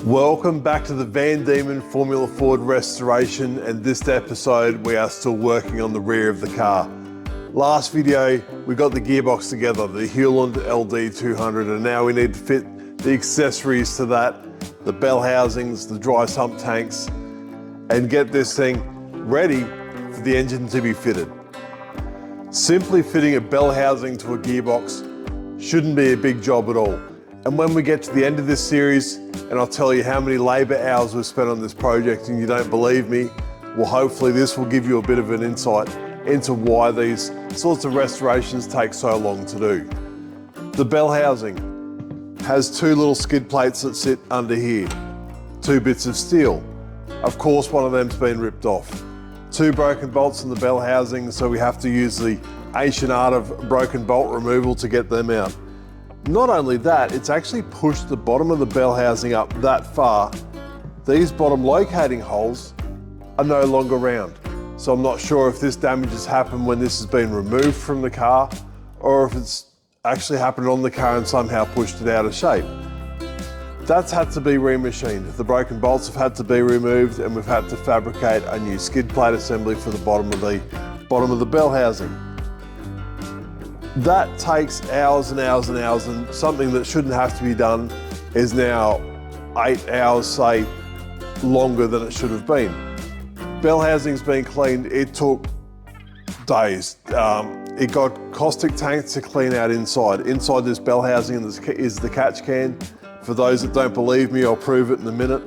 Welcome back to the Diemen Formula Ford restoration, and this episode we are still working on the rear of the car. Last video we got the gearbox together, the Hewland LD200, and now we need to fit the accessories to that, the bell housings, the dry sump tanks, and get this thing ready for the engine to be fitted. Simply fitting a bell housing to a gearbox shouldn't be a big job at all. And when we get to the end of this series, and I'll tell you how many labour hours we've spent on this project and you don't believe me, well, hopefully this will give you a bit of an insight into why these sorts of restorations take so long to do. The bell housing has two little skid plates that sit under here, two bits of steel. Of course, one of them's been ripped off. Two broken bolts in the bell housing, so we have to use the ancient art of broken bolt removal to get them out. Not only that, it's actually pushed the bottom of the bell housing up that far. These bottom locating holes are no longer round. So I'm not sure if this damage has happened when this has been removed from the car, or if it's actually happened on the car and somehow pushed it out of shape. That's had to be remachined. The broken bolts have had to be removed, and we've had to fabricate a new skid plate assembly for the bottom of the bell housing. That takes hours and hours and hours, and something that shouldn't have to be done is now 8 hours, say, longer than it should have been. Bell housing's been cleaned, it took days. It got caustic tanks to clean out inside. Inside this bell housing is the catch can. For those that don't believe me, I'll prove it in a minute.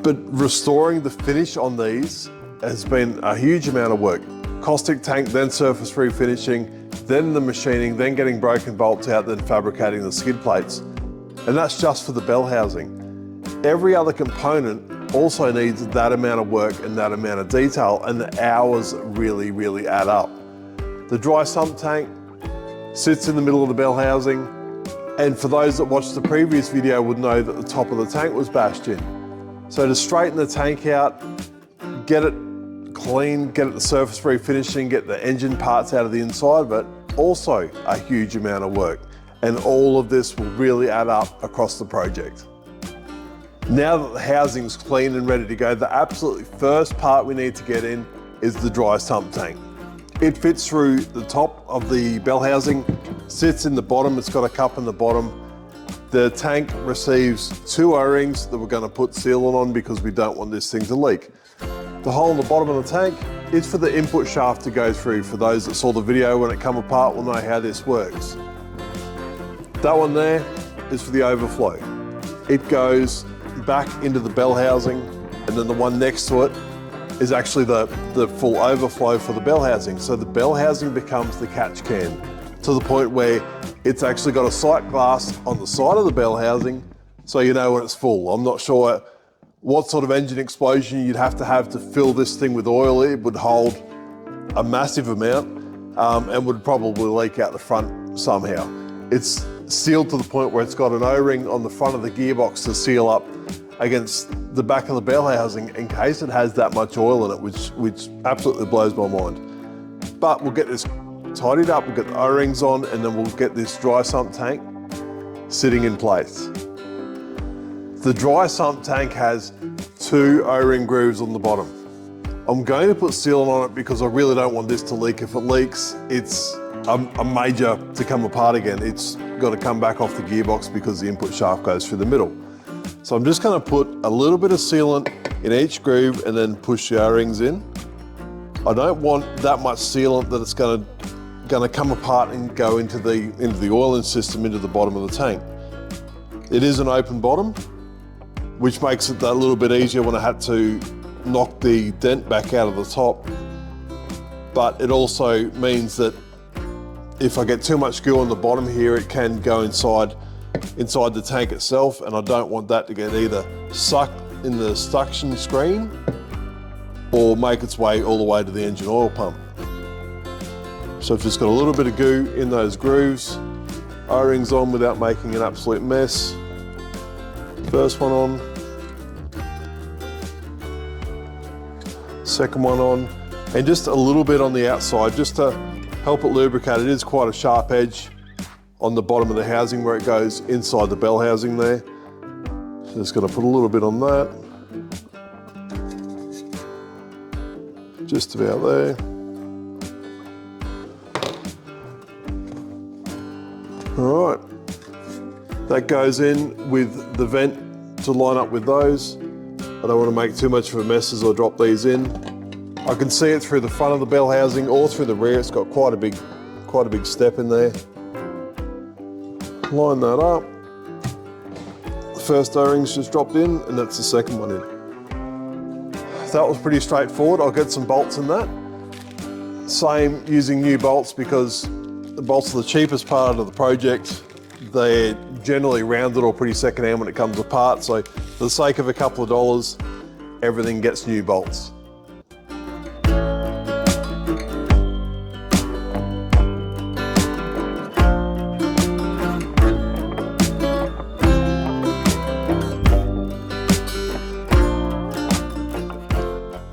But restoring the finish on these has been a huge amount of work. Caustic tank, then surface refinishing, then the machining, then getting broken bolts out, then fabricating the skid plates. And that's just for the bell housing. Every other component also needs that amount of work and that amount of detail, and the hours really, really add up. The dry sump tank sits in the middle of the bell housing, and for those that watched the previous video would know that the top of the tank was bashed in. So to straighten the tank out, get it clean, get it the surface refinishing, get the engine parts out of the inside of it, also a huge amount of work. And all of this will really add up across the project. Now that the housing's clean and ready to go, the absolutely first part we need to get in is the dry sump tank. It fits through the top of the bell housing, sits in the bottom, it's got a cup in the bottom. The tank receives two O-rings that we're going to put sealant on because we don't want this thing to leak. The hole in the bottom of the tank is for the input shaft to go through. For those that saw the video when it come apart will know how this works. That one there is for the overflow. It goes back into the bell housing, and then the one next to it is actually the full overflow for the bell housing. So the bell housing becomes the catch can, to the point where it's actually got a sight glass on the side of the bell housing so you know when it's full. I'm not sure what sort of engine explosion you'd have to fill this thing with oil. It would hold a massive amount and would probably leak out the front somehow. It's sealed to the point where it's got an O-ring on the front of the gearbox to seal up against the back of the bell housing in case it has that much oil in it, which absolutely blows my mind. But we'll get this tidied up, we'll get the O-rings on, and then we'll get this dry sump tank sitting in place. The dry sump tank has two O-ring grooves on the bottom. I'm going to put sealant on it because I really don't want this to leak. If it leaks, it's a major to come apart again. It's got to come back off the gearbox because the input shaft goes through the middle. So I'm just going to put a little bit of sealant in each groove and then push the O-rings in. I don't want that much sealant that it's going to come apart and go into the oiling system into the bottom of the tank. It is an open bottom, which makes it a little bit easier when I had to knock the dent back out of the top. But it also means that if I get too much goo on the bottom here, it can go inside the tank itself, and I don't want that to get either sucked in the suction screen or make its way all the way to the engine oil pump. So I've just got a little bit of goo in those grooves, O-rings on without making an absolute mess. First one on, second one on, and just a little bit on the outside just to help it lubricate. It is quite a sharp edge on the bottom of the housing where it goes inside the bell housing there. Just gonna put a little bit on that. Just about there. All right, that goes in with the vent to line up with those. I don't want to make too much of a mess as I drop these in. I can see it through the front of the bell housing or through the rear. It's got quite a big step in there. Line that up. The first O-ring's just dropped in, and that's the second one in. That was pretty straightforward. I'll get some bolts in that. Same using new bolts, because the bolts are the cheapest part of the project. They're generally rounded or pretty secondhand when it comes apart. So for the sake of a couple of dollars, everything gets new bolts.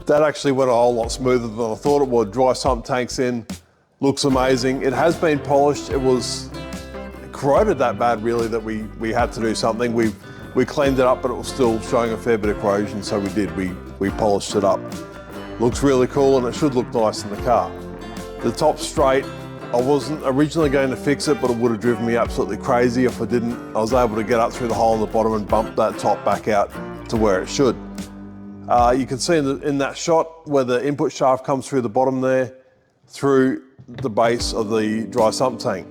That actually went a whole lot smoother than I thought it would. Dry sump tanks in, looks amazing. It has been polished. It was corroded that bad really that we had to do something. We cleaned it up, but it was still showing a fair bit of corrosion, so we polished it up. Looks really cool, and it should look nice in the car. The top's straight. I wasn't originally going to fix it, but it would have driven me absolutely crazy if I didn't. I was able to get up through the hole in the bottom and bump that top back out to where it should. You can see in that shot where the input shaft comes through the bottom there, through the base of the dry sump tank.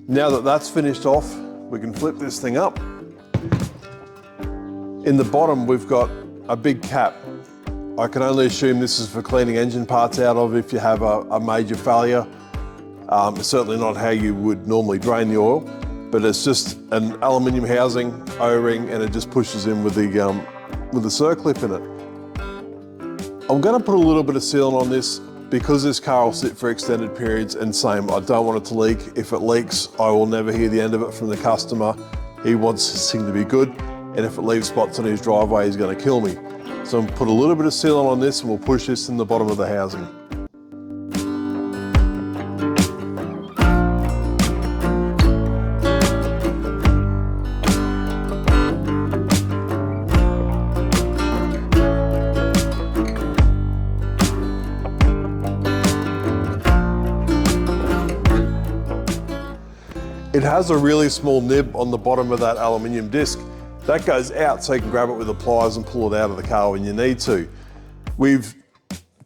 Now that that's finished off, we can flip this thing up. In the bottom, we've got a big cap. I can only assume this is for cleaning engine parts out of if you have a major failure. It's certainly not how you would normally drain the oil, but it's just an aluminium housing, O-ring, and it just pushes in with the circlip in it. I'm going to put a little bit of sealant on this because this car will sit for extended periods, and same, I don't want it to leak. If it leaks, I will never hear the end of it from the customer. He wants this thing to be good, and if it leaves spots on his driveway, he's going to kill me. So I'm going to put a little bit of sealant on this, and we'll push this in the bottom of the housing. It has a really small nib on the bottom of that aluminium disc. That goes out so you can grab it with the pliers and pull it out of the car when you need to. We've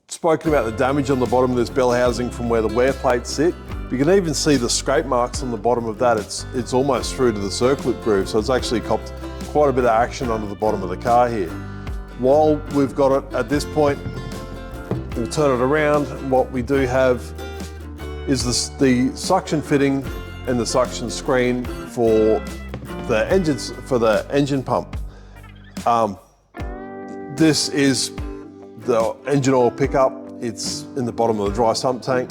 spoken about the damage on the bottom of this bell housing from where the wear plates sit. You can even see the scrape marks on the bottom of that. It's almost through to the circlip groove, so it's actually copped quite a bit of action under the bottom of the car here. While we've got it at this point, we'll turn it around. What we do have is the suction fitting and the suction screen for the engine pump. This is the engine oil pickup. It's in the bottom of the dry sump tank.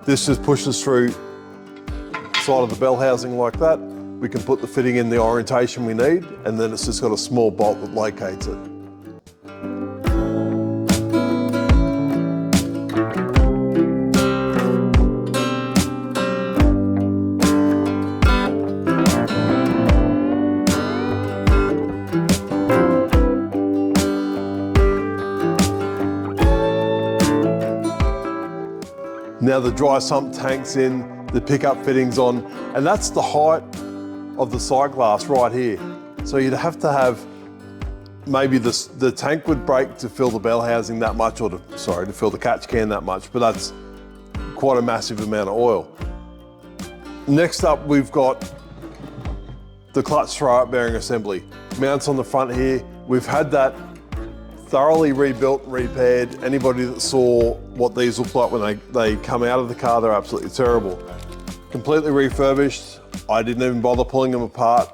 This just pushes through the side of the bell housing like that. We can put the fitting in the orientation we need, and then it's just got a small bolt that locates it. Now the dry sump tank's in, the pickup fitting's on, and that's the height of the sight glass right here. So you'd have to have, maybe the tank would break to fill the bell housing that much, or to fill the catch can that much, but that's quite a massive amount of oil. Next up, we've got the clutch throw-up bearing assembly. Mounts on the front here. We've had that thoroughly rebuilt and repaired. Anybody that saw what these look like when they come out of the car, they're absolutely terrible. Completely refurbished. I didn't even bother pulling them apart.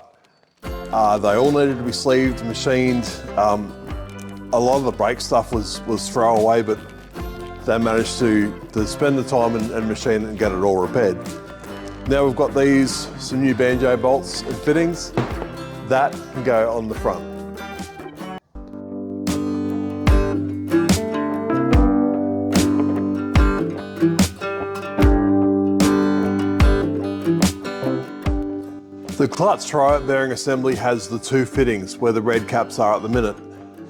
They all needed to be sleeved, machined. A lot of the brake stuff was throwaway, but they managed to spend the time and machine it and get it all repaired. Now we've got some new banjo bolts and fittings. That can go on the front. The clutch throwout bearing assembly has the two fittings where the red caps are at the minute.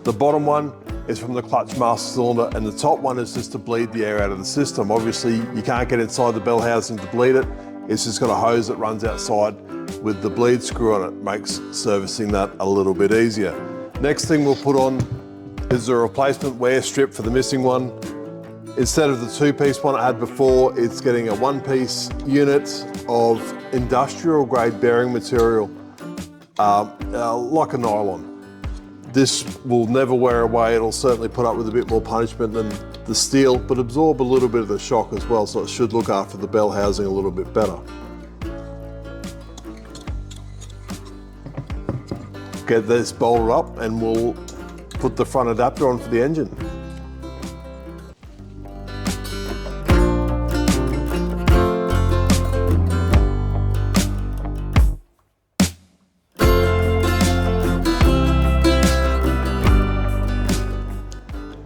The bottom one is from the clutch master cylinder and the top one is just to bleed the air out of the system. Obviously you can't get inside the bell housing to bleed it. It's just got a hose that runs outside with the bleed screw on it. Makes servicing that a little bit easier. Next thing we'll put on is the replacement wear strip for the missing one. Instead of the two-piece one I had before, it's getting a one-piece unit of industrial grade bearing material, like a nylon. This will never wear away. It'll certainly put up with a bit more punishment than the steel, but absorb a little bit of the shock as well, so it should look after the bell housing a little bit better. Get this bolted up and we'll put the front adapter on for the engine.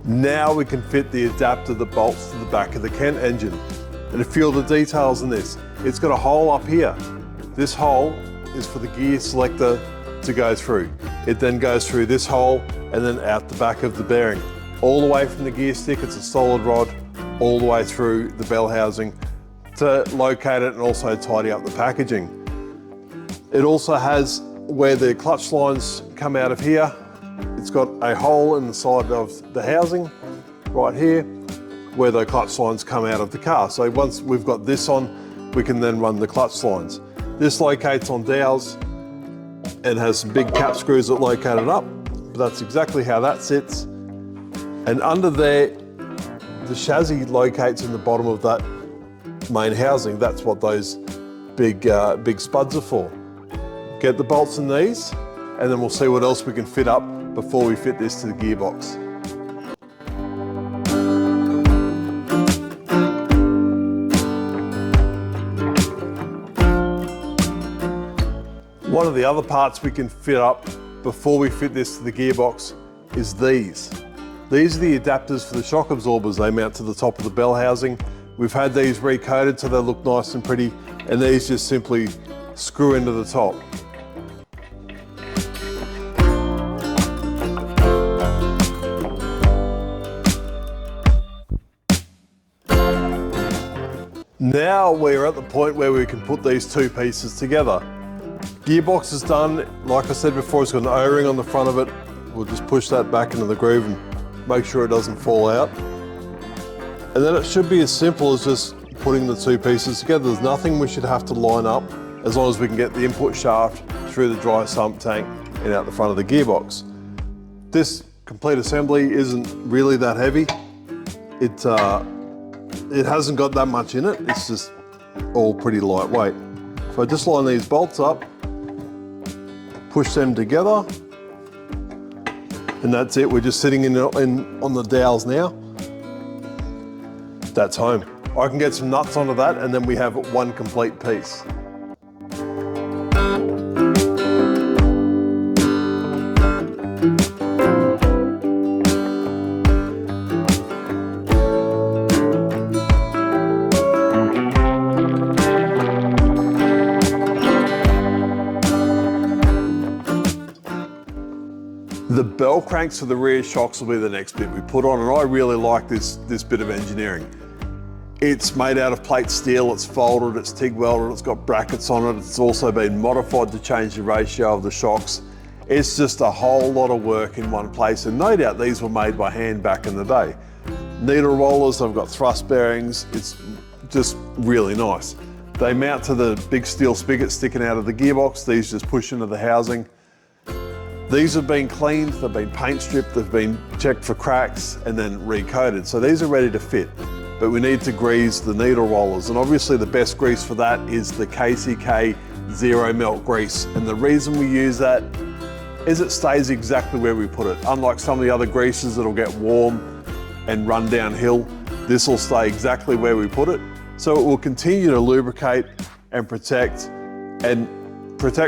Now we can fit the adapter that bolts to the back of the Kent engine. And a few of the details in this. It's got a hole up here. This hole is for the gear selector to go through. It then goes through this hole and then out the back of the bearing. All the way from the gear stick, it's a solid rod, all the way through the bell housing to locate it and also tidy up the packaging. It also has where the clutch lines come out of here. It's got a hole in the side of the housing right here where the clutch lines come out of the car. So once we've got this on, we can then run the clutch lines. This locates on dowels and has some big cap screws that locate it up. But that's exactly how that sits. And under there, the chassis locates in the bottom of that main housing. That's what those big spuds are for. Get the bolts in these, and then we'll see what else we can fit up before we fit this to the gearbox. One of the other parts we can fit up before we fit this to the gearbox is these. These are the adapters for the shock absorbers. They mount to the top of the bell housing. We've had these recoated so they look nice and pretty, and these just simply screw into the top. Now we're at the point where we can put these two pieces together. Gearbox is done. Like I said before, it's got an O-ring on the front of it. We'll just push that back into the groove and make sure it doesn't fall out. And then it should be as simple as just putting the two pieces together. There's nothing we should have to line up as long as we can get the input shaft through the dry sump tank and out the front of the gearbox. This complete assembly isn't really that heavy. It hasn't got that much in it. It's just all pretty lightweight. So I just line these bolts up, push them together, and that's it. We're just sitting on the dowels now. That's home. I can get some nuts onto that and then we have one complete piece. The bell cranks for the rear shocks will be the next bit we put on, and I really like this bit of engineering. It's made out of plate steel, it's folded, it's TIG welded, it's got brackets on it, it's also been modified to change the ratio of the shocks. It's just a whole lot of work in one place, and no doubt these were made by hand back in the day. Needle rollers, I've got thrust bearings, it's just really nice. They mount to the big steel spigot sticking out of the gearbox, these just push into the housing. These have been cleaned, they've been paint stripped, they've been checked for cracks and then recoated. So these are ready to fit, but we need to grease the needle rollers. And obviously the best grease for that is the KCK Zero Melt grease. And the reason we use that is it stays exactly where we put it. Unlike some of the other greases that'll get warm and run downhill, this will stay exactly where we put it. So it will continue to lubricate and protect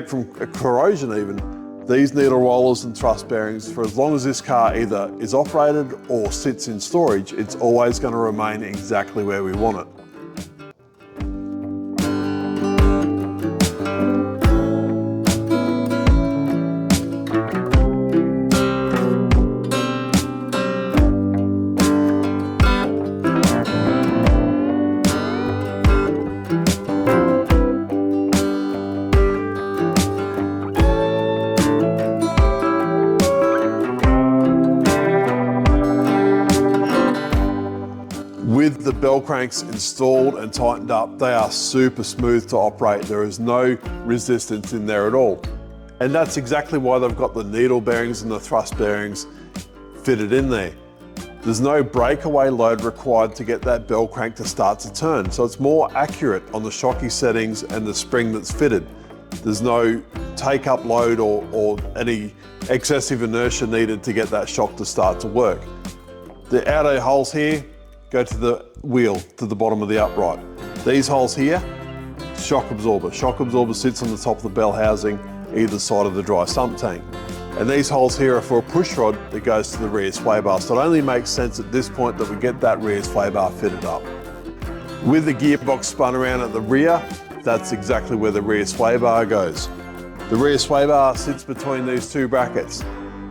from corrosion even. These needle rollers and thrust bearings, for as long as this car either is operated or sits in storage, it's always going to remain exactly where we want it. the bell cranks installed and tightened up, they are super smooth to operate. There is no resistance in there at all. And that's exactly why they've got the needle bearings and the thrust bearings fitted in there. There's no breakaway load required to get that bell crank to start to turn. So it's more accurate on the shocky settings and the spring that's fitted. There's no take up load or any excessive inertia needed to get that shock to start to work. The outer holes here go to the wheel, to the bottom of the upright. These holes here, shock absorber. Shock absorber sits on the top of the bell housing, either side of the dry sump tank. And these holes here are for a push rod that goes to the rear sway bar. So it only makes sense at this point that we get that rear sway bar fitted up. With the gearbox spun around at the rear, that's exactly where the rear sway bar goes. The rear sway bar sits between these two brackets.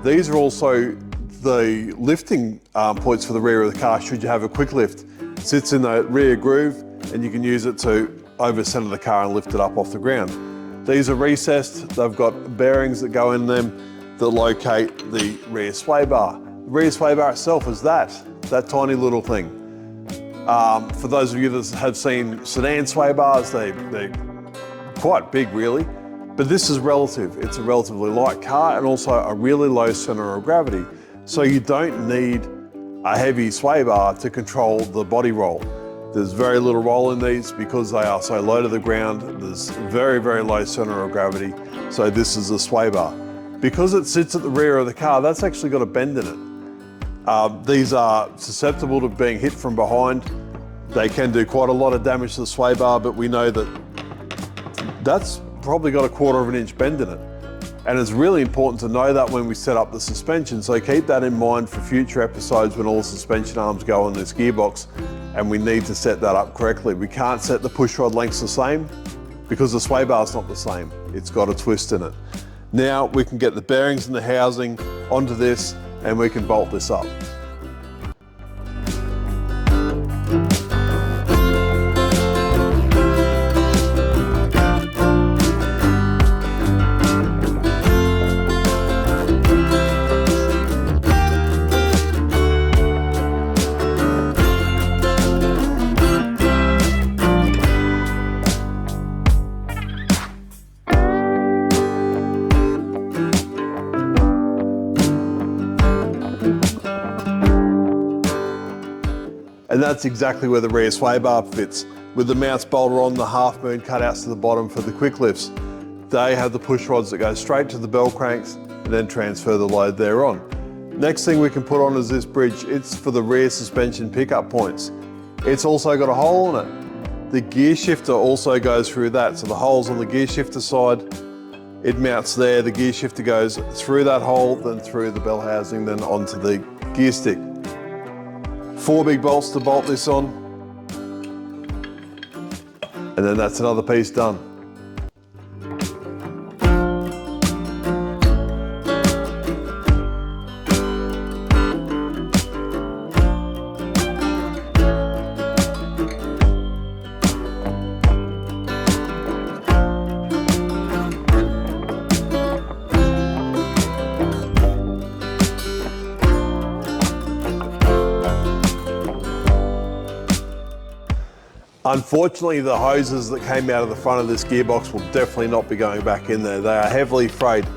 These are also the lifting points for the rear of the car should you have a quick lift. It sits in the rear groove and you can use it to over center the car and lift it up off the ground. These are recessed, they've got bearings that go in them that locate the rear sway bar. The rear sway bar itself is that tiny little thing. For those of you that have seen sedan sway bars, they're quite big really, but this is relative. It's a relatively light car and also a really low center of gravity. So you don't need a heavy sway bar to control the body roll. There's very little roll in these because they are so low to the ground. There's very, very low center of gravity. So this is a sway bar. Because it sits at the rear of the car, that's actually got a bend in it. These are susceptible to being hit from behind. They can do quite a lot of damage to the sway bar, but we know that that's probably got a 1/4 inch bend in it. And it's really important to know that when we set up the suspension. So keep that in mind for future episodes when all the suspension arms go on this gearbox and we need to set that up correctly. We can't set the push rod lengths the same because the sway bar is not the same. It's got a twist in it. Now we can get the bearings and the housing onto this and we can bolt this up. And that's exactly where the rear sway bar fits. With the mounts bolted on, the half moon cutouts to the bottom for the quick lifts. They have the push rods that go straight to the bell cranks and then transfer the load thereon. Next thing we can put on is this bridge. It's for the rear suspension pickup points. It's also got a hole in it. The gear shifter also goes through that. So the hole's on the gear shifter side, it mounts there, the gear shifter goes through that hole, then through the bell housing, then onto the gear stick. 4 big bolts to bolt this on, and then that's another piece done. Unfortunately, the hoses that came out of the front of this gearbox will definitely not be going back in there. They are heavily frayed.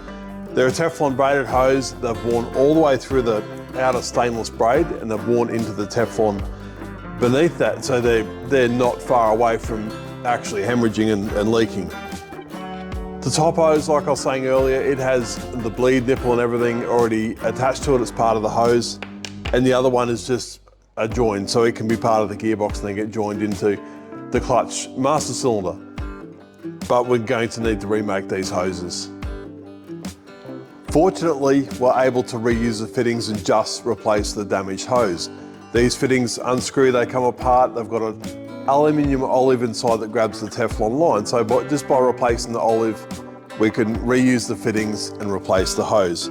They're a Teflon braided hose. They've worn all the way through the outer stainless braid and they've worn into the Teflon beneath that. So they're not far away from actually hemorrhaging and leaking. The top hose, like I was saying earlier, it has the bleed nipple and everything already attached to it as part of the hose. And the other one is just a join, so it can be part of the gearbox and then get joined into the clutch master cylinder. But we're going to need to remake these hoses. Fortunately, we're able to reuse the fittings and just replace the damaged hose. These fittings unscrew, they come apart. They've got an aluminium olive inside that grabs the Teflon line. So just by replacing the olive, we can reuse the fittings and replace the hose.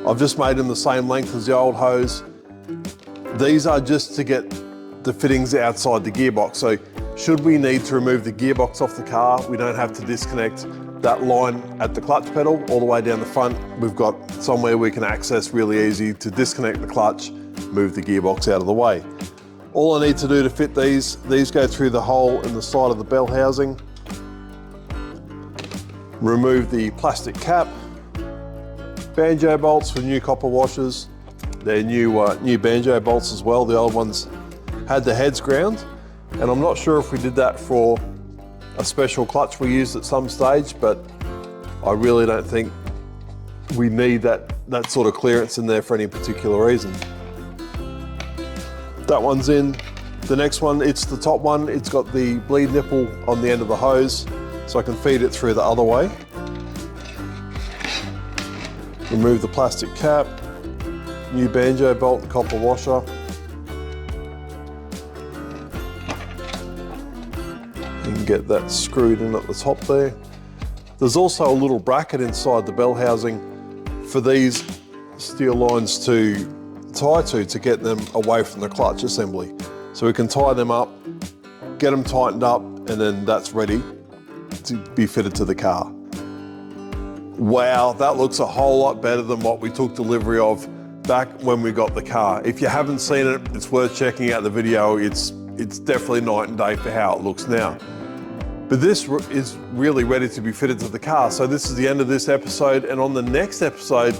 I've just made them the same length as the old hose. These are just to get the fittings outside the gearbox. So should we need to remove the gearbox off the car, we don't have to disconnect that line at the clutch pedal all the way down the front. We've got somewhere we can access really easy to disconnect the clutch, move the gearbox out of the way. All I need to do to fit these go through the hole in the side of the bell housing. Remove the plastic cap. Banjo bolts for new copper washers. They're new banjo bolts as well. The old ones had the heads ground, and I'm not sure if we did that for a special clutch we used at some stage, but I really don't think we need that sort of clearance in there for any particular reason. That one's in. The next one, it's the top one. It's got the bleed nipple on the end of the hose, so I can feed it through the other way. Remove the plastic cap, new banjo bolt and copper washer. You can get that screwed in at the top there. There's also a little bracket inside the bell housing for these steel lines to tie to get them away from the clutch assembly. So we can tie them up, get them tightened up, and then that's ready to be fitted to the car. Wow, that looks a whole lot better than what we took delivery of back when we got the car. If you haven't seen it, it's worth checking out the video. It's definitely night and day for how it looks now. But this is really ready to be fitted to the car. So this is the end of this episode, and on the next episode,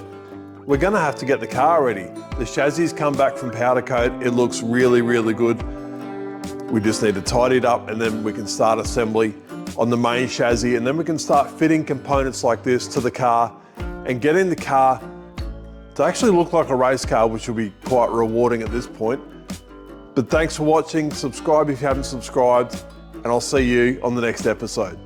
we're gonna have to get the car ready. The chassis come back from powder coat. It looks really, really good. We just need to tidy it up, and then we can start assembly on the main chassis, and then we can start fitting components like this to the car and getting the car to actually look like a race car, which will be quite rewarding at this point. But thanks for watching. Subscribe if you haven't subscribed, and I'll see you on the next episode.